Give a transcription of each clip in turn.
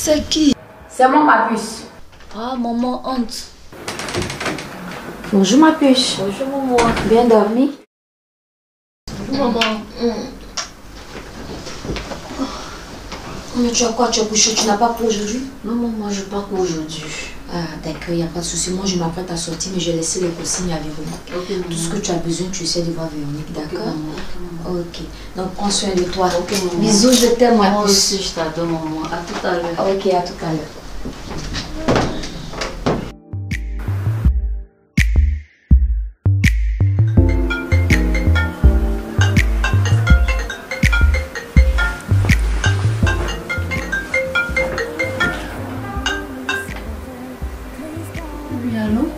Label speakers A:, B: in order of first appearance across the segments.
A: C'est qui?
B: C'est moi, ma puce.
A: Ah, maman honte.
B: Bonjour, ma puce.
A: Bonjour, maman.
B: Bien dormi?
A: Bonjour, maman.
B: Mais tu as quoi? Tu as couché? Tu n'as pas pour aujourd'hui?
A: Non, maman, je pars pour aujourd'hui.
B: Ah, d'accord, il n'y a pas de souci. Moi, je m'apprête à sortir, mais je vais laisser les consignes à Véronique.
A: Okay,
B: tout ce que tu as besoin, tu essaies de voir Véronique, d'accord?
A: Okay,
B: ok. Donc, prends soin de toi.
A: Okay,
B: bisous, je t'aime, ma
A: Moi
B: puce.
A: aussi, je t'adore, maman. À tout à l'heure.
B: Ok, à tout à l'heure.
A: Oui, allô?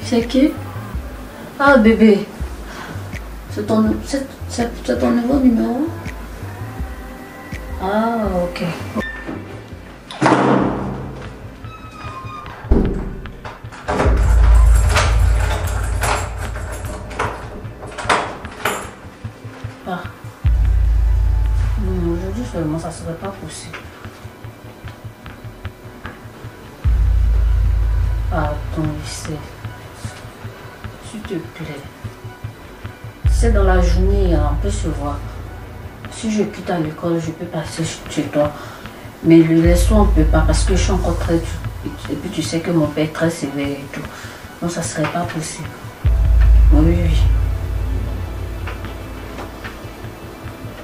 A: C'est qui? Ah, bébé. C'est ton nouveau numéro? Ah, ok. Ah. Non, aujourd'hui seulement, ça serait pas possible. Ah, ton lycée. S'il te plaît. C'est dans la journée, on peut se voir. Si je quitte à l'école, je peux passer chez toi. Mais le soir, on ne peut pas parce que je suis encore très... Et puis tu sais que mon père est très sévère et tout. Donc ça ne serait pas possible. Oui, oui.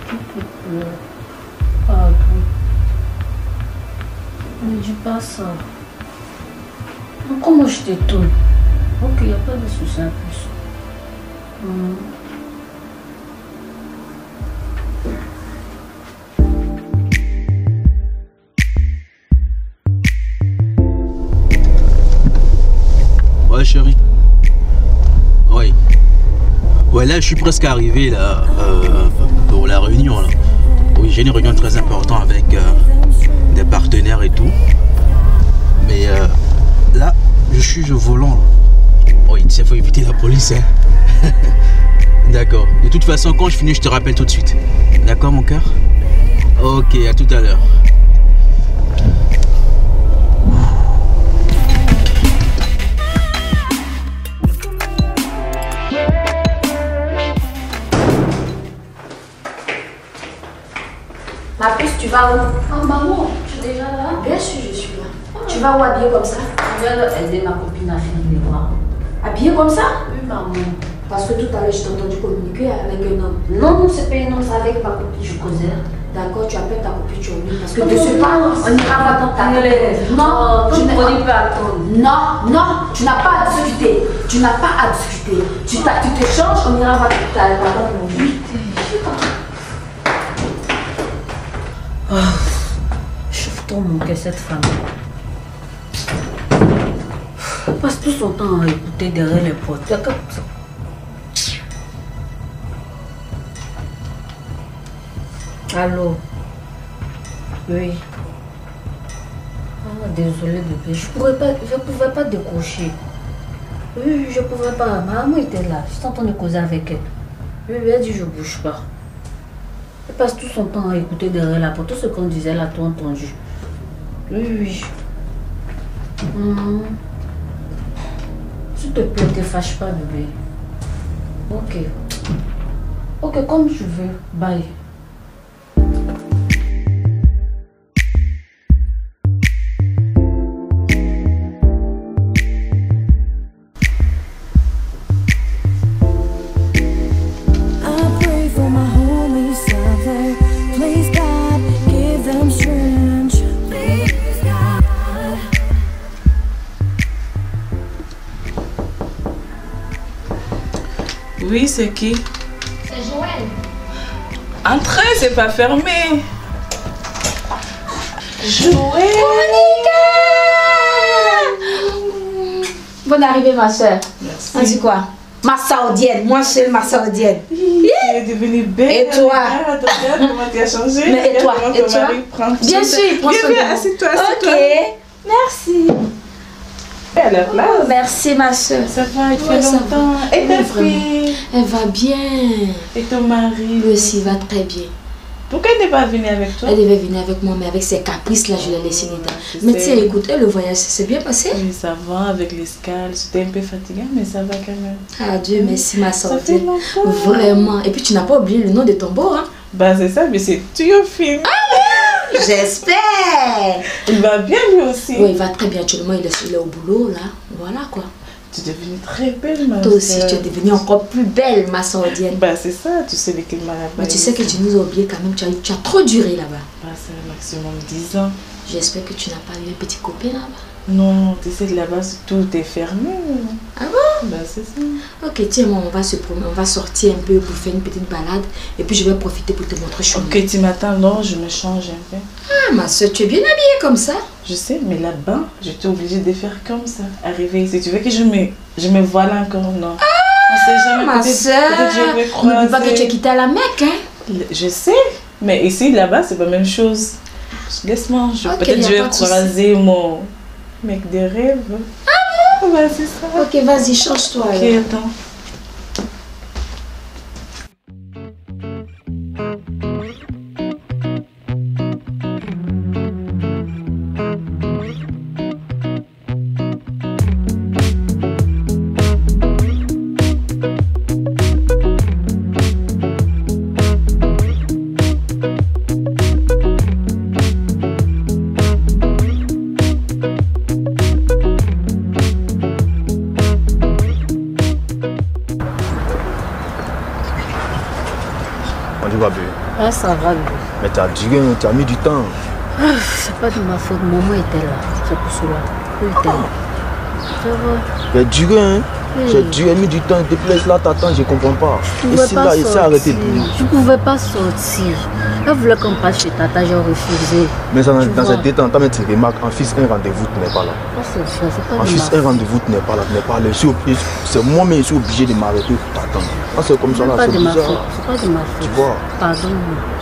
A: S'il te plaît. Ah oui. Ne dis pas ça. Comment je t'étonne? Ok, il n'y a pas de souci en plus.
C: Ouais chérie. Oui. Ouais là je suis presque arrivé là pour la réunion là. Oui j'ai une réunion très importante avec des partenaires et tout. Mais là je suis au volant là. Oui il faut éviter la police hein. D'accord. De toute façon quand je finis je te rappelle tout de suite. D'accord mon cœur? Ok à tout à l'heure.
B: Ma puce, tu vas où?
A: Ah maman, tu es déjà là?
B: Bien sûr, je suis là. Tu vas où habillée comme ça?
A: Je vais aider ma copine à finir les devoirs.
B: Habillée comme ça?
A: Oui maman.
B: Parce que tout à l'heure, je t'ai entendu communiquer avec un homme.
A: Non, non, c'est pas un homme, c'est avec ma copine, je causais.
B: D'accord, tu appelles ta copine, tu oublies. Parce que de ce pas, on ira voir dans ta tête.
A: Non,
B: tu
A: ne peux pas attendre.
B: Non, non, tu n'as pas à discuter. Tu n'as pas à discuter. Tu te changes, on ira voir tout à l'heure.
A: Chauffe-toi mon cœur, cette femme. Elle passe tout son temps à écouter derrière les portes. C'est comme ça. Allô? Oui. Ah, désolée bébé, je pouvais pas décrocher. Oui, je pouvais pas. Ma maman était là, je suis en train de causer avec elle. Oui, elle dit je bouge pas. Elle passe tout son temps à écouter derrière la porte. Tout ce qu'on disait là, tout entendu. Oui, oui. S'il te plaît, ne te fâche pas bébé. Ok. Ok, comme tu veux. Bye.
D: Oui, c'est qui?
B: C'est Joël.
D: Entrez, c'est pas fermé. Joël!
B: Bonne arrivée, ma soeur.
D: Merci.
B: On dit quoi? Ma saoudienne, moi seule ma saoudienne.
D: Tu es devenue belle.
B: Et toi?
D: Regarde comment tu as changé.
B: Mais et toi?
D: Regarde
B: Et
D: comment
B: toi?
D: ton mari prend
B: Bien
D: soin.
B: sûr, prends soin de
D: Viens,
B: moi.
D: assieds-toi,
B: Ok,
D: assieds-toi.
B: merci.
D: À la place.
B: Oh, merci, ma soeur.
D: Ça va, il fait
B: Ouais, ça
D: longtemps.
B: va.
D: Et ta
B: Oui, vraiment.
D: fille?
B: Elle va bien.
D: Et ton mari?
B: Lui aussi, il va très bien.
D: Pourquoi elle n'est pas venue avec toi?
B: Elle devait venir avec moi, mais avec ses caprices là, je l'ai laissée l'état. Mais tiens, écoute, le voyage s'est bien passé?
D: Oui, ça va avec l'escale. C'était un peu fatigant, mais ça va quand même.
B: Ah Dieu merci ma
D: Ça
B: sortie.
D: fait longtemps.
B: Vraiment. Et puis tu n'as pas oublié le nom de ton beau, hein?
D: Bah c'est ça, mais c'est Théophile.
B: J'espère.
D: Il va bien lui aussi.
B: Oui, il va très bien. Actuellement, il est au boulot là. Voilà quoi.
D: Tu es devenue très belle, ma
B: Toi aussi,
D: soeur.
B: tu es devenue encore plus belle, ma sordienne.
D: Bah c'est ça, tu sais les climat là-bas.
B: Mais tu sais que tu nous as oublié quand même. Tu as trop duré là-bas.
D: Bah c'est le maximum 10 ans.
B: J'espère que tu n'as pas eu un petit copain là-bas.
D: Non, tu sais, là-bas, tout est fermé.
B: Ah bon?
D: Bah, c'est ça.
B: Ok, tiens, moi, on va se promener, on va sortir un peu pour faire une petite balade. Et puis, je vais profiter pour te montrer chemin.
D: Ok, tu m'attends, non, je me change un peu.
B: Ah, ma soeur, tu es bien habillée comme ça.
D: Je sais, mais là-bas, j'étais obligée de faire comme ça. Arriver ici, tu veux que je me voile encore? Non. On sait jamais,
B: Ma soeur,
D: peut-être je vais
B: n'oublie pas que tu es
D: croiser.
B: quitté à la Mecque, hein.
D: Je sais, mais ici, là-bas, c'est pas la même chose. Laisse-moi,
B: Ok,
D: peut-être
B: y a
D: je vais
B: pas de souci.
D: croiser mon mec de rêve. Ah bon? Bah, c'est ça.
B: Ok, vas-y, change-toi.
D: Ok,
B: alors.
D: attends.
E: On dit quoi, bébé?
A: Ah, ça va, bébé.
E: Mais t'as dit que tu as mis du temps.
A: C'est pas de ma faute. Maman était là. C'est pour cela. Il était là. Ça va.
E: J'ai dit que, hein?
A: Oui.
E: J'ai dit, mis du temps. Depuis là, t'attends, je comprends pas.
A: Je pouvais
E: Ici,
A: pas
E: là, il s'est arrêté de brûler.
A: sortir. Je pouvais pas sortir. Elle voulait qu'on passe chez Tata, j'ai refusé.
E: Mais ça,
A: Tu
E: dans
A: vois.
E: cette détente, tu remarques, en fils, un rendez-vous, tu n'es pas là.
A: Oh, c'est ça, c'est pas
E: En
A: de
E: fils,
A: ma
E: un
A: faute.
E: rendez-vous, tu n'es pas là. Tu n'es pas là. C'est moi-même, je suis obligé de m'arrêter pour t'attendre. Ah, c'est comme ça,
A: C'est
E: là,
A: pas
E: c'est
A: de ma faute.
E: bizarre.
A: C'est pas de ma faute.
E: Tu vois,
A: Pardon.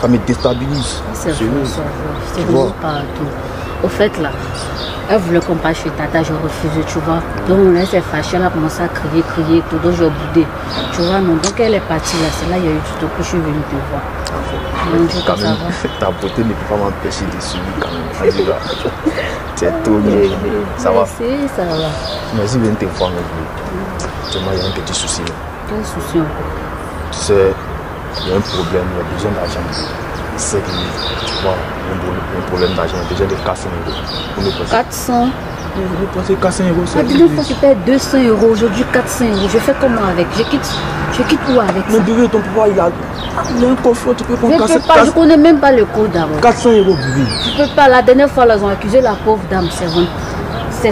E: ça me déstabilise.
A: C'est vrai,
E: Sérieux.
A: c'est vrai. C'est
E: Tu vois.
A: vraiment pardon. Au fait, là, elle voulait qu'on passe chez Tata, j'ai refusé, tu vois. Donc, elle s'est fâchée, elle a commencé à crier, tout. Donc, j'ai boudé. Tu vois, non. Donc, elle est partie là. C'est là, il y a eu du tout que je suis venue te voir. Donc, je
E: Quand
A: pense que ça
E: même,
A: va.
E: ta beauté ne peut pas m'empêcher de suivre quand même. En tout cas, tu es tout bien. Ça va.
A: Merci, ça va.
E: Merci de venir te voir, mes vieux. Seulement, il y a un petit souci. Là.
A: Quel souci encore?
E: Tu sais, il y a un problème, il y a besoin d'argent. C'est que, tu vois, il y a un problème d'argent, il y a besoin de 400 €. Pour me passer.
A: 400.
E: Pour me passer 400 €, c'est
A: La dernière fois, je paye 200 €. Aujourd'hui, 400 €. Je fais comment avec? Je quitte où avec ça?
E: Mais bébé, ton pouvoir, il a un coffre, tu peux
A: Je
E: prendre
A: ne peux pas, je connais même pas le code d'abord.
E: 400 €, bébé.
A: Je peux pas. La dernière fois, là, ils ont accusé la pauvre dame, c'est vrai.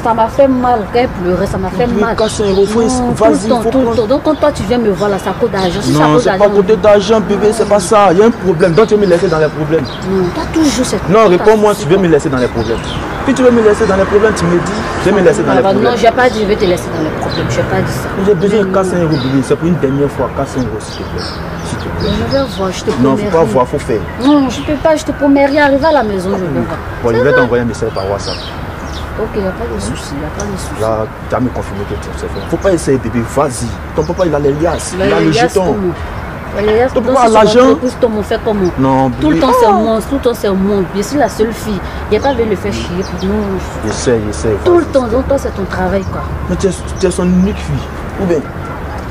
A: Ça m'a fait mal, quand elle pleurait, ça m'a fait
E: Bébé,
A: mal.
E: 400 €, faut,
A: Non,
E: vas-y,
A: tout le temps,
E: faut
A: tout le
E: prendre.
A: temps. Donc quand toi tu viens me voir là, c'est à cause d'argent. Si
E: Non,
A: c'est
E: c'est
A: à
E: pas
A: cause
E: côté d'argent, bébé, c'est pas ça. Il y a un problème, donc tu veux me laisser dans les problèmes.
A: Non, toi toujours c'est.
E: Non, réponds-moi, tu veux me laisser dans les problèmes. Puis tu veux me laisser dans les problèmes, tu me dis, je vais me laisser dans les
A: Non,
E: problèmes.
A: j'ai pas dit je vais te laisser dans les problèmes, j'ai pas dit ça.
E: J'ai besoin de 400 €, bébé. C'est pour une dernière fois, 400 €, s'il te plaît. S'il te plaît.
A: Je vais voir, je te promets.
E: Non, faut pas
A: rien.
E: voir, faut faire.
A: Non, je peux pas, je te promets rien. Arrive à la maison, je vais voir.
E: Bon, je vais t'envoyer un message par WhatsApp.
A: Ok, il n'y a pas de souci, il n'y a pas de souci.
E: Là, tu as me confirmé que tu sais faire. Faut pas essayer, bébé, vas-y. Ton papa, il a les liasses, il a les jetons. Ton papa a l'argent.
A: On fait comment?
E: Non,
A: Tout le
E: bébé.
A: temps c'est moi, tout le temps c'est moi. Je suis la seule fille. Il n'y a pas besoin de le faire chier pour nous.
E: Essaye.
A: Tout le
E: vas-y.
A: temps, donc toi c'est ton travail quoi.
E: Mais tu es son unique fille. Ou bien,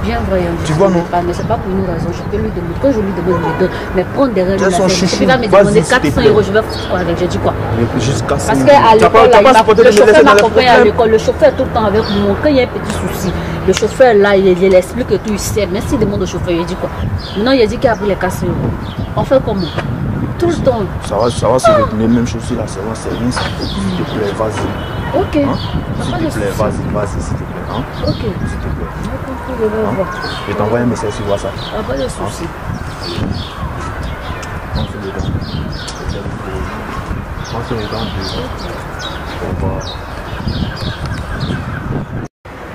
A: Bien voyant.
E: Tu vois, non?
A: Mais c'est pas pour une raison. Je peux lui demander. Quand je lui demande, je lui donne. Mais prendre derrière lui.
E: Tu es
A: la
E: son
A: tête.
E: chouchou.
A: Il va me
E: Vas-y,
A: demander
E: s'il te
A: 400
E: plaît.
A: €. Je vais foutre quoi avec? J'ai dit quoi?
E: jusqu'à
A: Parce
E: 5
A: qu'à
E: Tu
A: l'école, là,
E: pas supporté de
A: le
E: me laisser
A: chauffeur
E: dans les
A: m'accompagne à
E: problèmes.
A: l'école. Le chauffeur est tout le temps avec moi. Quand il y a un petit souci, le chauffeur là, il explique que tout, il sait. Mais s'il demande au chauffeur, il dit quoi? Maintenant, il a dit qu'il a pris les 400 €. On fait comment? Tout le temps.
E: Ça va se retourner, même chose là, c'est rien. S'il te plaît, vas-y.
A: Ok.
E: Hein?
A: T'as
E: S'il
A: pas de
E: te plaît,
A: souci.
E: vas-y, s'il te plaît. Hein?
A: Ok.
E: S'il te plaît.
A: Je vais
E: Hein?
A: voir.
E: Je vais t'envoyer un message sur WhatsApp.
A: Ah, pas de souci.
E: Prends sur les dents. Prends sur les dents. Au revoir.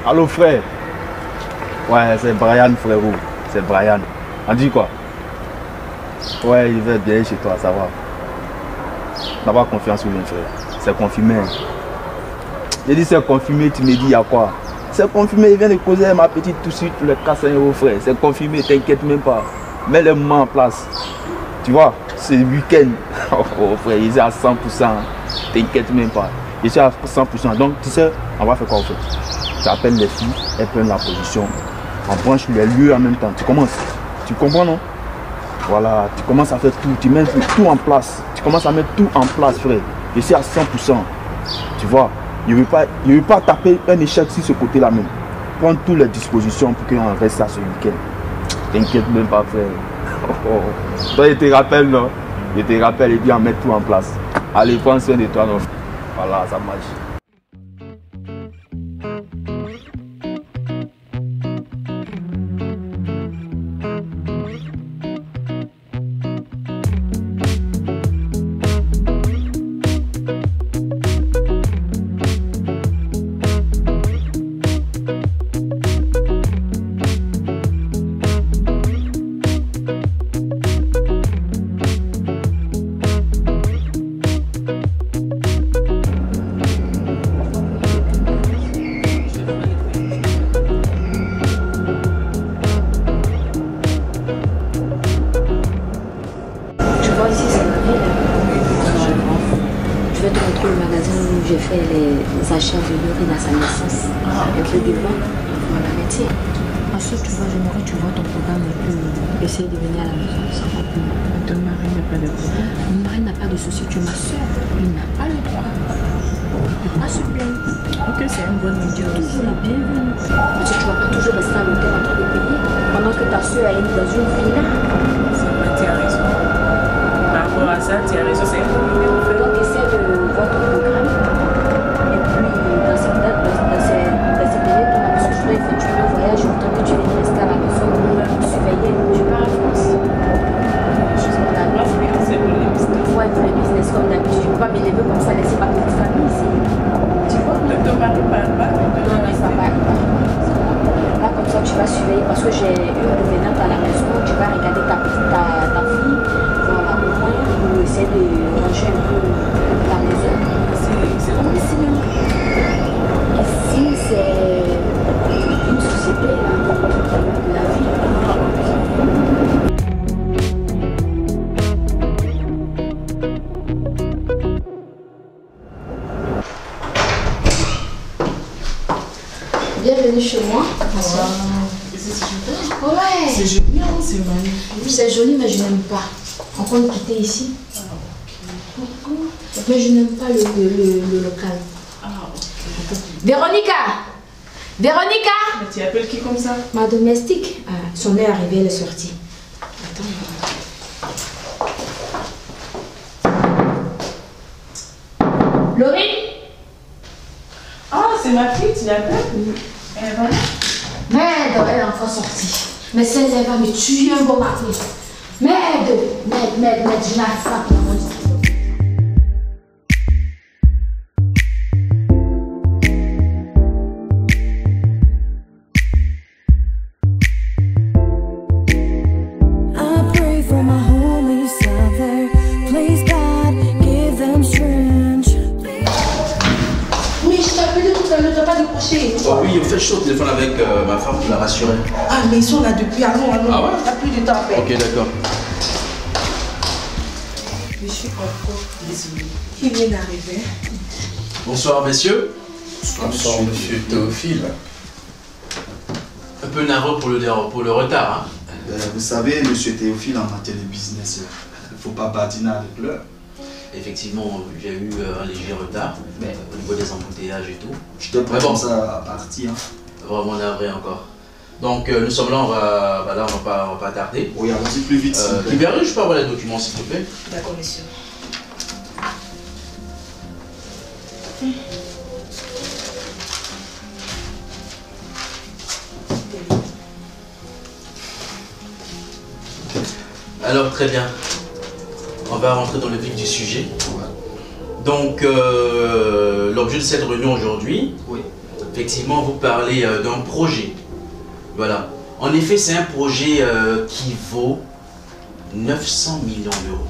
E: Allô frère. Ouais, c'est Brian frérot. C'est Brian. On dit quoi? Ouais, il va bien chez toi, ça va. N'avoir confiance ou bien frère. C'est confirmé. J'ai dit c'est confirmé, tu me dis il y a quoi? C'est confirmé, il vient de causer ma petite tout de suite pour les 400 € frère. C'est confirmé, t'inquiète même pas. Mets les mains en place. Tu vois? c'est le week-end. Oh frère, il est à 100%. T'inquiète même pas. Je suis à 100%. Donc tu sais, on va faire quoi en fait? J'appelle les filles, elles prennent la position. On branche les lieux en même temps. Tu commences. Tu comprends non? Voilà, tu commences à faire tout. Tu mets tout en place. Tu commences à mettre tout en place frère. Je suis à 100%. Tu vois, je ne veux pas taper un échec sur ce côté-là même. Prends toutes les dispositions pour qu'on reste à ce week-end. T'inquiète même pas frère. Toi je te rappelle non? Je te rappelle et puis on met tout en place. Allez, prends soin de toi non? Voilà, ça marche.
B: Bienvenue chez moi. Ouais.
D: C'est joli, hein, c'est magnifique.
B: C'est joli, mais je n'aime pas. On peut me quitter ici. Mais je n'aime pas le local. Véronica! Véronica!
D: Mais tu appelles qui comme ça?
B: Ma domestique. Son heure est arrivée, elle est sortie. Attends. Laurie?
D: Ah, c'est ma fille, tu l'appelles? Elle va là?
B: Merde, elle est enfin sortie. Mais celle-là va me tuer un bon matin. Merde, je n'arrive pas à prendre.
C: Oh oui, je suis au téléphone avec ma femme pour la rassurer.
D: Ah, mais ils sont là depuis avant.
C: Ah ouais?
D: T'as plus de temps à perdre.
C: Ok, d'accord.
D: Je suis encore désolée. Qui vient d'arriver?
C: Bonsoir, messieurs.
F: Bonsoir, monsieur Théophile.
C: Un peu nerveux pour le retard. Hein.
F: Vous savez, monsieur Théophile, en matière de business, il ne faut pas badiner avec l'heure.
C: Effectivement, j'ai eu un léger retard au niveau des embouteillages et tout.
F: Je te prends ça à partir.
C: Vraiment navré encore. Donc nous sommes là, on va pas tarder.
F: Oui, allons-y plus vite.
C: Libéré, je peux avoir les documents s'il te plaît.
D: D'accord, monsieur.
C: Alors très bien. On va rentrer dans le vif du sujet. Donc, l'objet de cette réunion aujourd'hui, effectivement, vous parlez d'un projet. Voilà. En effet, c'est un projet qui vaut 900 millions d'euros.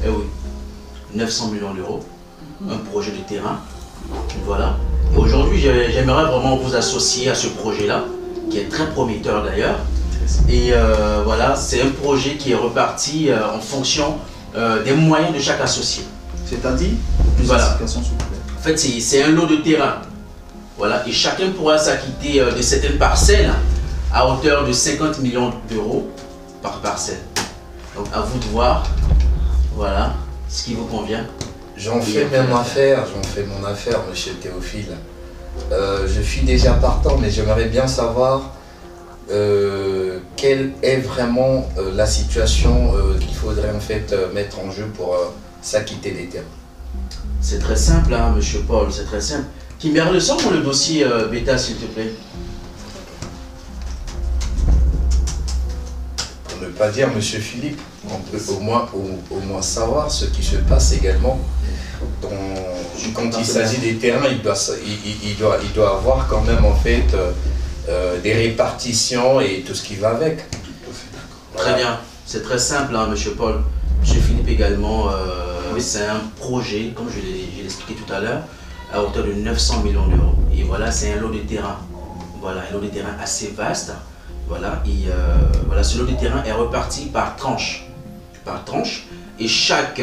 C: Eh oui, 900 millions d'euros. Un projet de terrain. Voilà. Et aujourd'hui, j'aimerais vraiment vous associer à ce projet-là, qui est très prometteur d'ailleurs. Et voilà, c'est un projet qui est reparti en fonction des moyens de chaque associé.
F: C'est-à-dire,
C: Voilà.
F: s'il vous plaît.
C: En fait, c'est un lot de terrain. Voilà, et chacun pourra s'acquitter de certaines parcelles à hauteur de 50 millions d'euros par parcelle. Donc à vous de voir, voilà, ce qui vous convient.
G: J'en fais mon affaire, monsieur Théophile. Je suis déjà partant, mais j'aimerais bien savoir quelle est vraiment la situation qu'il faudrait en fait mettre en jeu pour s'acquitter des terrains.
C: C'est très simple, hein, monsieur Paul, c'est très simple. Kimberly, sors-moi le dossier bêta, s'il te plaît.
G: Pour ne pas dire, monsieur Philippe, on peut au moins savoir ce qui se passe également. Quand il s'agit des terrains, il doit avoir quand même en fait des répartitions et tout ce qui va avec.
C: Très bien, c'est très simple, hein, monsieur Paul. Monsieur Philippe également, c'est un projet, comme je l'ai expliqué tout à l'heure, à hauteur de 900 millions d'euros. Et voilà, c'est un lot de terrain. Voilà, un lot de terrain assez vaste. Voilà, et voilà, ce lot de terrain est reparti par tranche. Et chaque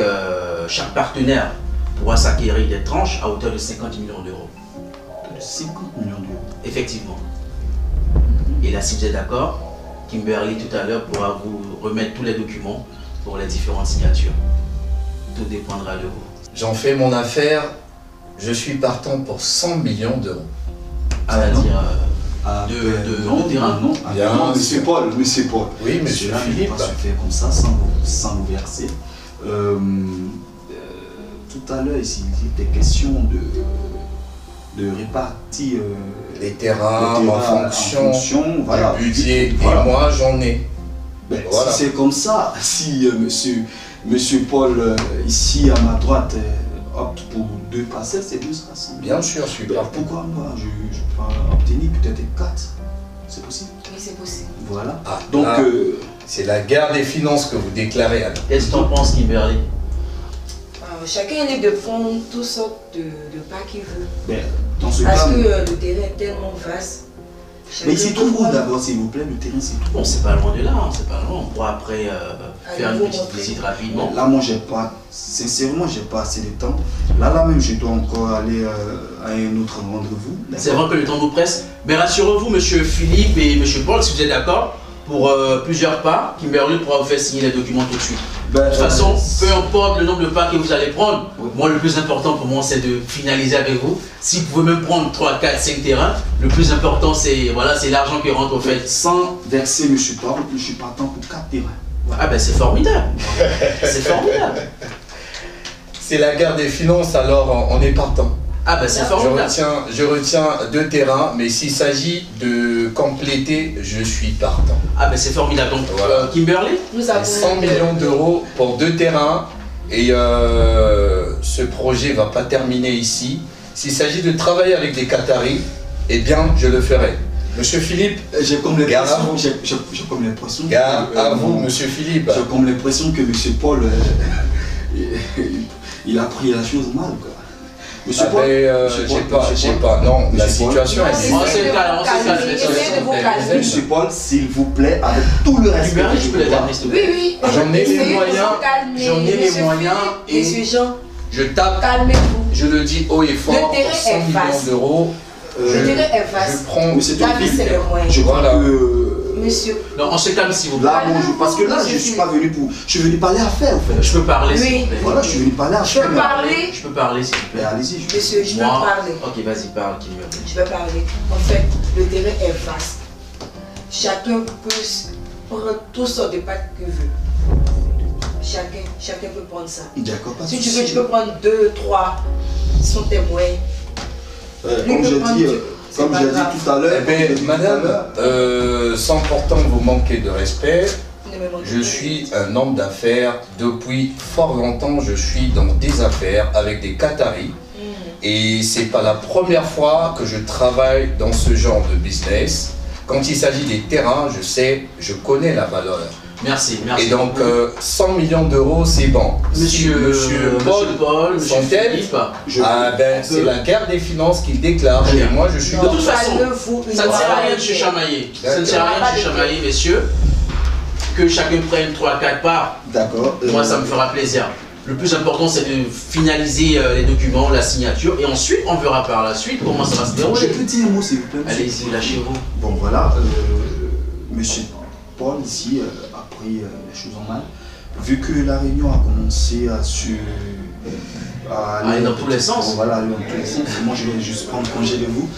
C: partenaire pourra s'acquérir des tranches à hauteur de 50 millions d'euros.
F: De 50 millions d'euros.
C: Effectivement. Et là, si vous êtes d'accord, Kimberly tout à l'heure pourra vous remettre tous les documents pour les différentes signatures. Tout dépendra de vous.
G: J'en fais mon affaire, je suis partant pour 100 millions d'euros.
C: C'est-à-dire
F: Non,
C: terrain.
F: non,
G: Bien
F: non, monsieur
G: sûr.
F: Paul.
G: Oui, monsieur
F: Cela n'est
G: Philippe.
F: pas se faire comme ça, sans vous verser. Tout à l'heure, il était question de répartir
G: Les terrains en fonction
F: voilà,
G: du budget,
F: voilà.
G: et moi j'en ai.
F: Ben,
G: Voilà.
F: Si c'est comme ça, si monsieur Paul, ici à ma droite, opte pour 2 parcelles, c'est 2 rassemblements.
G: Bien sûr, je suis
F: Ben,
G: partant.
F: pourquoi moi je peux obtenir peut-être 4? C'est possible.
B: Oui, c'est possible.
F: Voilà.
G: Ah,
F: Donc,
G: là, c'est la guerre des finances que vous déclarez. Alors.
C: Qu'est-ce que tu en penses, Kimberly?
H: Chacun est libre de prendre toutes sortes de pas qu'il veut.
F: ben, dans ce
H: Parce
F: cas,
H: que le terrain est tellement vaste.
F: mais il s'y
H: Chacun
F: trouve
H: peut
F: où
H: prendre-
F: d'abord, s'il vous plaît, le terrain s'y trouve.
C: Bon, c'est pas loin de là, hein, c'est pas loin. On pourra après faire une
H: vous
C: petite
H: montrer.
C: visite rapidement.
F: Là, moi, sincèrement, j'ai pas assez de temps. Là même, je dois encore aller à un autre rendez-vous.
C: C'est vrai que le temps nous presse. Mais rassurez-vous, monsieur Philippe et monsieur Paul, si vous êtes d'accord, pour plusieurs pas, Kimberly pourra vous faire signer les documents tout de suite.
F: Ben,
C: De toute façon, peu importe le nombre de pas que vous allez prendre, moi le plus important pour moi c'est de finaliser avec vous. Si vous pouvez même prendre 3, 4, 5 terrains, le plus important c'est voilà, c'est l'argent qui rentre au fait.
F: sans verser monsieur Paul, je suis partant pour 4 terrains.
C: Ah ben c'est formidable. C'est formidable.
G: C'est la guerre des finances, alors on est partant.
C: Ah ben c'est
G: Je
C: formidable.
G: retiens 2 terrains, mais s'il s'agit de compléter, je suis partant.
C: Ah ben c'est formidable. Donc
G: Voilà.
C: Kimberly,
H: Nous avons
G: 100 millions d'euros pour 2 terrains, et ce projet ne va pas terminer ici. S'il s'agit de travailler avec des Qataris, eh bien je le ferai. Monsieur Philippe,
F: J'ai comme
G: Garde à
F: l'impression,
G: vous.
F: j'ai comme l'impression,
G: gare à vous, monsieur Philippe.
F: j'ai comme l'impression que monsieur Paul, il a pris la chose mal, quoi. Monsieur
G: Ah
F: Paul,
G: ben,
F: monsieur
G: j'ai
F: Paul,
G: pas,
F: monsieur
G: j'ai
F: Paul.
G: pas, non, la
F: Monsieur Paul.
G: situation est
C: on se calme, on se calme.
H: Essayez de vous calmer.
F: Monsieur Paul, s'il vous plaît, avec tout le respect.
C: Kimberly,
F: que
C: tu
F: je
C: peux les
F: vous dois.
C: terminer s'il te
H: Oui,
C: plaît.
H: oui.
G: J'en ai les
H: Essayez de
G: moyens,
H: vous calmer.
G: j'en ai les
H: Monsieur
G: moyens
H: Philippe,
G: et-
H: Monsieur Jean,
G: Je tape,
H: calmez-vous.
G: je le dis haut et fort,
H: Le terrain
G: 100
H: est
G: millions
H: vaste.
G: d'euros.
H: Le terrain est
G: Je
H: vaste.
G: prends.
F: Monsieur
H: David,
F: Théophile,
H: c'est le moyen.
F: je crois
G: Voilà.
F: que
H: Monsieur.
C: Non, on se calme s'il vous plaît.
F: là, bon, parce que là, je suis pas venu pour, je suis venu parler affaires, en fait.
C: Je peux parler s'il
H: Oui.
C: vous plaît.
F: Voilà, je suis venu parler
H: Je
F: affaires.
H: peux parler.
C: Je peux parler s'il vous
F: Mais
C: plaît.
F: allez-y, je
H: Monsieur, je peux
C: Moi-
H: parler.
C: Ok, vas-y, parle Kimberly.
H: Je vais parler. En fait, le terrain est vaste. Chacun peut prendre toutes sortes de pâtes qu'il veut. Chacun peut prendre ça.
F: D'accord, pas de
H: Si tu
F: souci.
H: veux, tu peux prendre 2, 3. Sont témoins. Lui
F: Comme
H: peut
F: j'ai
H: prendre
F: dit,
H: du- c'est
F: comme
H: pas
F: j'ai dit
H: grave.
F: tout à l'heure,
G: Eh bien, madame, sans pourtant vous manquer de respect,
H: Ne me manquez
G: je
H: pas.
G: suis un homme d'affaires. Depuis fort longtemps, je suis dans des affaires avec des Qataris. Et c'est pas la première fois que je travaille dans ce genre de business. Quand il s'agit des terrains, je sais, je connais la valeur.
C: Merci, merci.
G: Et donc, 100 millions d'euros, c'est bon.
C: Monsieur Paul, Monsieur Philippe,
G: c'est la guerre des finances qu'il déclare. Et moi, je suis...
C: De toute façon, ça ne sert à rien de se chamailler. Ça ne sert à rien de se chamailler, messieurs. Que chacun prenne 3-4 parts.
F: D'accord.
C: Moi, ça me fera plaisir. Le plus important, c'est de finaliser les documents, la signature, et ensuite, on verra par la suite comment ça va se dérouler.
F: Je peux dire un mot, s'il vous plaît, monsieur.
C: Allez-y, lâchez-vous.
F: Bon, voilà, monsieur Paul, ici, a pris les choses en main. Vu que la réunion a commencé à
C: aller dans tous les sens.
F: Bon, voilà, aller dans tous les sens. Moi, je vais juste prendre congé de vous.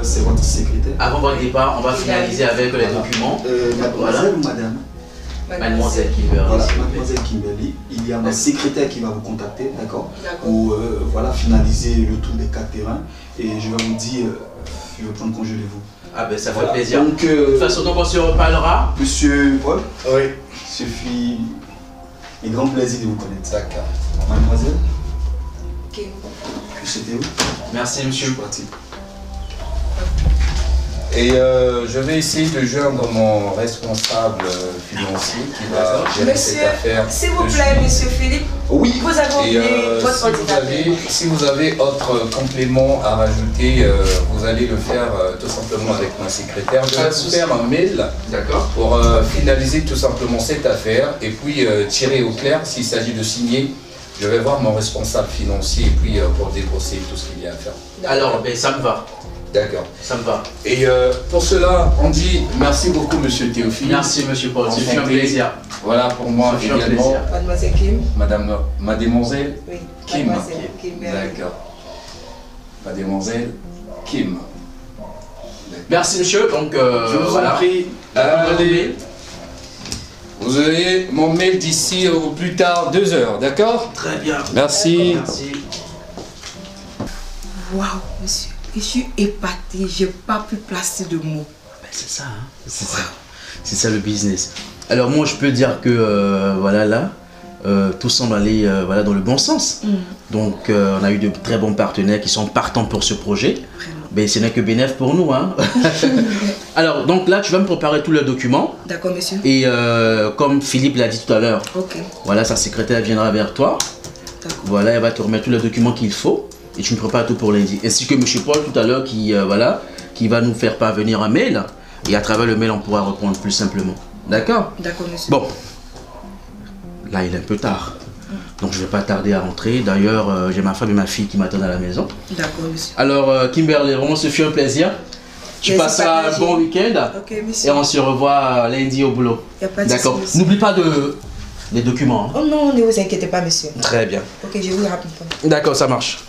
F: C'est votre secrétaire.
C: Avant votre départ, on va finaliser avec les documents.
F: Mademoiselle ou madame?
C: Mademoiselle Kimberly.
F: Voilà, Mademoiselle Kimberly. Il y a ma secrétaire qui va vous contacter, d'accord, pour voilà, finaliser le tour des 4 terrains. Et je vais vous dire, je vais prendre congé de vous.
C: Ah ben ça fait plaisir.
F: Donc,
C: de toute façon, donc on se reparlera.
F: Monsieur Paul,
G: oui.
F: Ce fut un grand plaisir de vous connaître.
G: D'accord.
F: Mademoiselle,
H: Ok.
F: que c'était où?
C: Merci monsieur.
F: Je suis parti.
G: Et je vais essayer de joindre mon responsable financier qui va gérer cette affaire.
H: S'il vous plaît, monsieur Philippe.
F: Oui.
H: Vous avez oublié votre ordinateur.
G: Si vous avez autre complément à rajouter, vous allez le faire tout simplement avec ma secrétaire. Je vais vous faire un mail pour finaliser tout simplement cette affaire et puis tirer au clair s'il s'agit de signer. Je vais voir mon responsable financier et puis pour débrosser tout ce qu'il y a à faire.
C: Alors, ben, ça me va.
G: D'accord.
C: Ça me va.
G: Et pour cela, on dit merci beaucoup, monsieur Théophile.
C: Merci, monsieur Paul. C'est un plaisir.
G: Voilà pour moi également.
H: Mademoiselle Kim.
G: Mademoiselle
H: Oui.
G: Kim.
H: Mademoiselle Kim.
G: D'accord. Mademoiselle Kim.
C: Merci, monsieur. Donc,
G: je vous en prie. Allez. Vous avez mon mail d'ici au plus tard 2 heures, d'accord?
C: Très bien.
G: Merci.
C: Merci.
H: Waouh, monsieur. Je suis épatée, j'ai pas pu placer de mots.
C: Ben, c'est ça, hein. C'est ça. C'est ça le business. Alors moi je peux dire que voilà là, tout semble aller voilà, dans le bon sens. Donc on a eu de très bons partenaires qui sont partants pour ce projet. Mais ce n'est que bénéfice pour nous. Hein. Alors donc là tu vas me préparer tous les documents.
H: D'accord monsieur.
C: Et comme Philippe l'a dit tout à l'heure, voilà sa secrétaire viendra vers toi. Voilà, elle va te remettre tous les documents qu'il faut. Et tu me prépares tout pour lundi. Ainsi que M. Paul tout à l'heure qui, voilà, qui va nous faire parvenir un mail. Et à travers le mail, on pourra répondre plus simplement. D'accord?
H: D'accord, monsieur.
C: Bon. Là, il est un peu tard. Donc, je ne vais pas tarder à rentrer. D'ailleurs, j'ai ma femme et ma fille qui m'attendent à la maison.
H: D'accord, monsieur.
C: Alors, Kimberly, vraiment, ce fut un plaisir. Tu passeras un bon week-end.
H: Ok, monsieur.
C: Et on se revoit lundi au boulot. D'accord. N'oublie pas les documents. Hein.
H: Oh non, ne vous inquiétez pas, monsieur.
C: Très bien.
H: Ok, je vous rappelle.
C: D'accord, ça marche.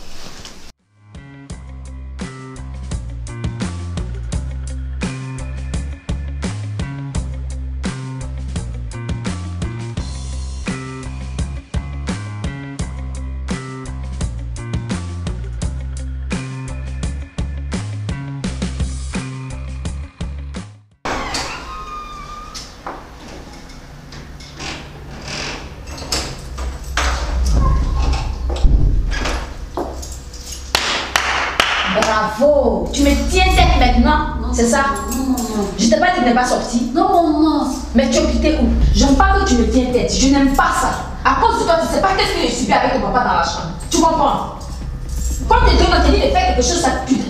B: Bravo. Tu me tiens tête maintenant, c'est ça?
A: Non.
B: Je t'ai pas dit que tu n'es pas sortie.
A: Non, maman.
B: Mais tu es quitté où? J'aime pas que tu me tiens tête. Je n'aime pas ça. À cause de toi, tu ne sais pas qu'est-ce que je subis avec ton papa dans la chambre. Tu comprends? Quand tes deux te dit de faire quelque chose,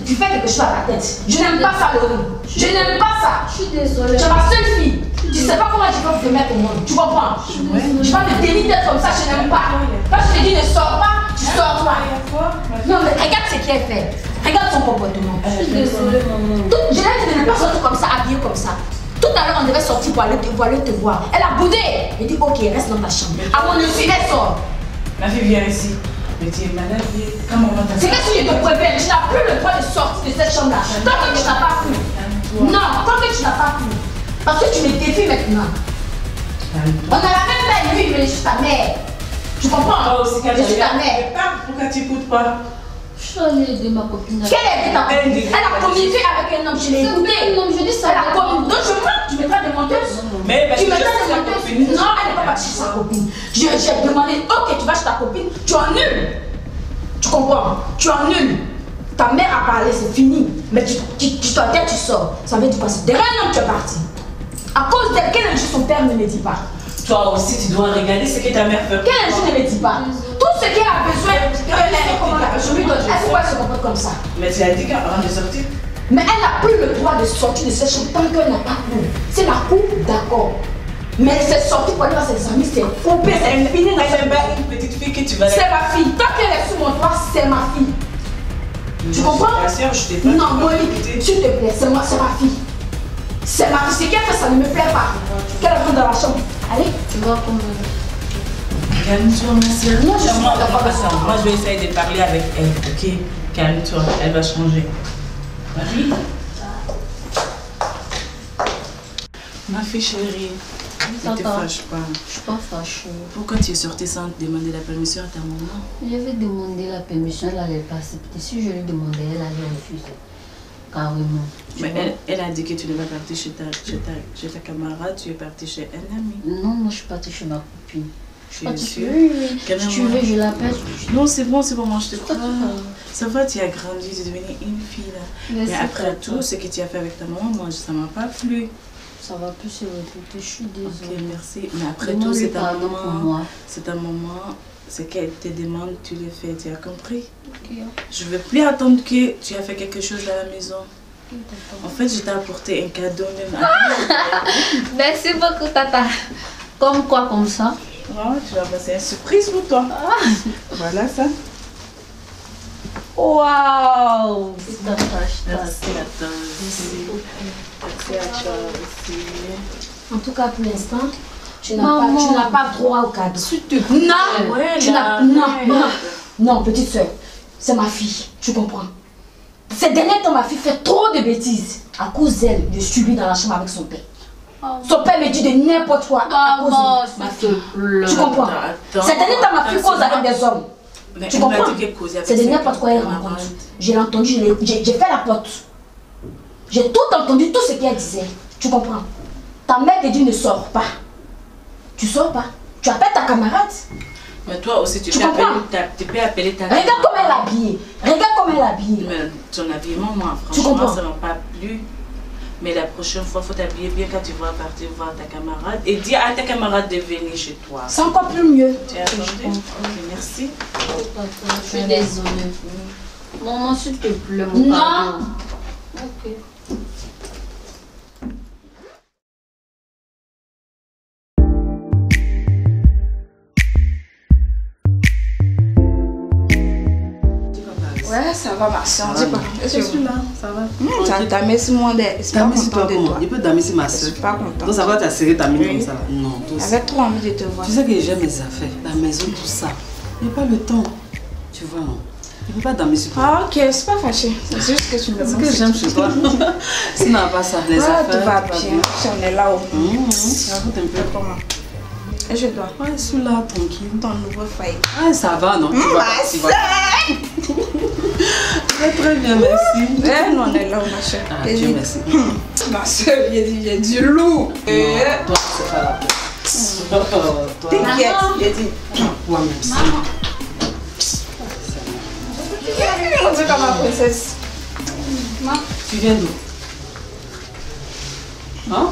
B: tu fais quelque chose à ta tête. Je n'aime pas ça, Laurie. Je n'aime pas ça.
A: Je suis désolée.
B: Tu es ma seule fille. Tu ne sais pas comment je peux te mettre au monde. Tu comprends? Je vais te tenir tête comme ça, je n'aime pas. Quand je te dis ne sors pas, tu sors pas. Non, mais regarde ce qu'elle fait. Regarde son comportement.
A: Je suis désolée, maman.
B: Je l'ai dit de ne pas sortir comme ça, habillée comme ça. Tout à l'heure, on devait sortir pour aller te voir. Elle a boudé. Elle dit, ok, reste dans ta chambre. À mon insu, elle sort.
D: Ma fille, viens ici. Mais tu es malade, comment on va
B: C'est que si je te préviens, tu n'as plus le droit de sortir de cette chambre-là. Tant que tu n'as pas pu. Non, tant que tu n'as pas pu. Parce que tu me défies maintenant. On a la même mère, lui, mais je suis ta mère. Tu comprends?
D: Oh, c'est
B: je suis ta mère.
D: Pourquoi tu n'écoutes pas?
A: Je suis allée aider ma copine.
B: Quelle est ta copine? Elle a communiqué avec un homme, je l'ai écouté.
A: Non, je dis ça.
B: Elle a communiqué. Donc je mens, tu me traites de menteuse.
D: Mais
B: tu me traites de menteuse. Non, elle n'est pas partie chez sa copine. J'ai demandé, ok, tu vas chez ta copine, tu annules. Tu comprends? Tu annules. Ta mère a parlé, c'est fini. Mais tu t'entends, tu sors. Ça veut dire quoi? C'est derrière un homme, tu es parti. À cause d'elle, quel injure son père ne me dit pas?
D: Toi aussi, tu dois regarder ce que ta mère fait.
B: Quel injure ne me dit pas? Tout ce qu'elle a besoin, je lui donne. Pourquoi elle se comporte comme ça?
D: Mais tu as dit qu'avant de sortir.
B: Mais elle n'a plus le droit de sortir de cette chambre tant qu'elle n'a pas cours. C'est la cour, d'accord. Mais elle s'est sortie pour aller dans ses amis, c'est coupé, c'est fini.
D: Une petite fille que tu vas...
B: C'est ma fille. Tant qu'elle est sous mon toit, c'est ma fille. Tu comprends?
D: Ta soeur, je t'ai pas...
B: Non, Monique, s'il te plaît, c'est moi, c'est ma fille. C'est ma fille. Ce qu'elle fait, ça ne me plaît pas. Qu'elle rentre dans la chambre. Allez.
A: Tu vois comment...
D: Calme-toi, ma soeur.
B: Non, je suis pas d'accord avec ça.
D: Moi, je vais essayer de parler avec elle, ok? Calme-toi, elle va changer. Marie? Ma fille chérie, ne te fâche pas.
A: Je suis pas fâchée.
D: Pourquoi tu es sortie sans demander la permission à ta maman?
A: Je vais demander la permission, elle allait pas accepter. Si je lui demandais, elle allait refuser. Carrément.
D: Mais elle a dit que tu n'es pas partie chez ta camarade, tu es partie chez un ami.
A: Non, moi je suis partie chez ma copine.
D: Tu es sûre?
A: Oui, oui. Si tu veux, je l'appelle.
D: Non, c'est bon, moi je te crois. Ça va, tu as grandi, tu es devenue une fille là. Mais après tout, ce que tu as fait avec ta maman, moi ça m'a pas plu.
A: Ça va plus se répéter, je suis désolée.
D: Ok, merci. Mais après tout, c'est ta maman. C'est ta maman. Ce qu'elle te demande, tu le fais, tu as compris?
A: Ok.
D: Je ne veux plus attendre que tu as fait quelque chose à la maison. En fait, je t'ai apporté un cadeau même.
A: Merci beaucoup, Tata. Comme quoi, comme ça?
D: Non, tu vas passer une surprise pour toi. Voilà ça.
A: Waouh!
D: Merci à toi. Merci à toi aussi.
B: En tout cas, pour l'instant, tu n'as pas droit au cadeau. Non,
D: Ouais,
B: tu n'as non, petite soeur, c'est ma fille, tu comprends? Ces derniers temps, ma fille fait trop de bêtises. À cause d'elle, je subis dans la chambre avec son père. Son père me dit de n'importe quoi à cause de ma fille. Tu comprends? Ces derniers temps, ma fille cause avec des hommes. Tu comprends? C'est de n'importe quoi elle rencontre. J'ai entendu, j'ai fait la porte. J'ai tout entendu, tout ce qu'elle disait. Tu comprends? Ta mère te dit ne sors pas. Tu sors pas. Tu appelles ta camarade.
D: Mais toi aussi, tu peux appeler ta...
B: Regarde comment elle est habillée. Regarde comment elle est habillée.
D: Mais ton habillement, moi, franchement, ça ne m'a pas plu. Mais la prochaine fois, il faut t'habiller bien quand tu vas partir voir ta camarade. Et dis à ta camarade de venir chez toi.
B: C'est encore plus mieux.
D: Tu as entendu? Ok, merci.
A: Je suis désolée. Maman, s'il te plaît, mon
B: Non.
A: Ok.
B: Ouais, ça va ma soeur. Dis pas.
I: Je suis là, ça va.
B: Ça t'a mis sur mon dé.
I: T'as mis sur toi comment? Il peut damer sur ma
B: Je
I: soeur.
B: suis pas contente.
I: Donc ça va, t'as serré ta mine comme ça là. Non, toi aussi.
B: J'avais trop envie de te voir.
I: Tu sais que j'aime mes affaires, la maison, tout ça. Il n'y a pas le temps. Tu vois, non? Il ne peut pas damer sur toi.
B: Ah, ok, c'est pas fâché. C'est juste que tu me
I: C'est ce que j'aime chez toi. Sinon, pas ça, les affaires.
B: Tout va bien. Si on est là-haut.
I: Ça va un peu.
B: Comment? Et je dois.
I: Ouais, je suis là, tranquille.
B: Ton nouveau foyer.
I: Ah, ça va, non? Tu vas très bien, merci.
B: Eh, non, on est là, ma chère.
I: Ah, Dieu merci.
B: Ma soeur, il y a du lourd.
I: Toi, c'est pas la peine.
B: T'inquiète, il a dit.
I: Ouais, merci.
B: On dit comme ma princesse.
I: Tu viens d'où? Hein?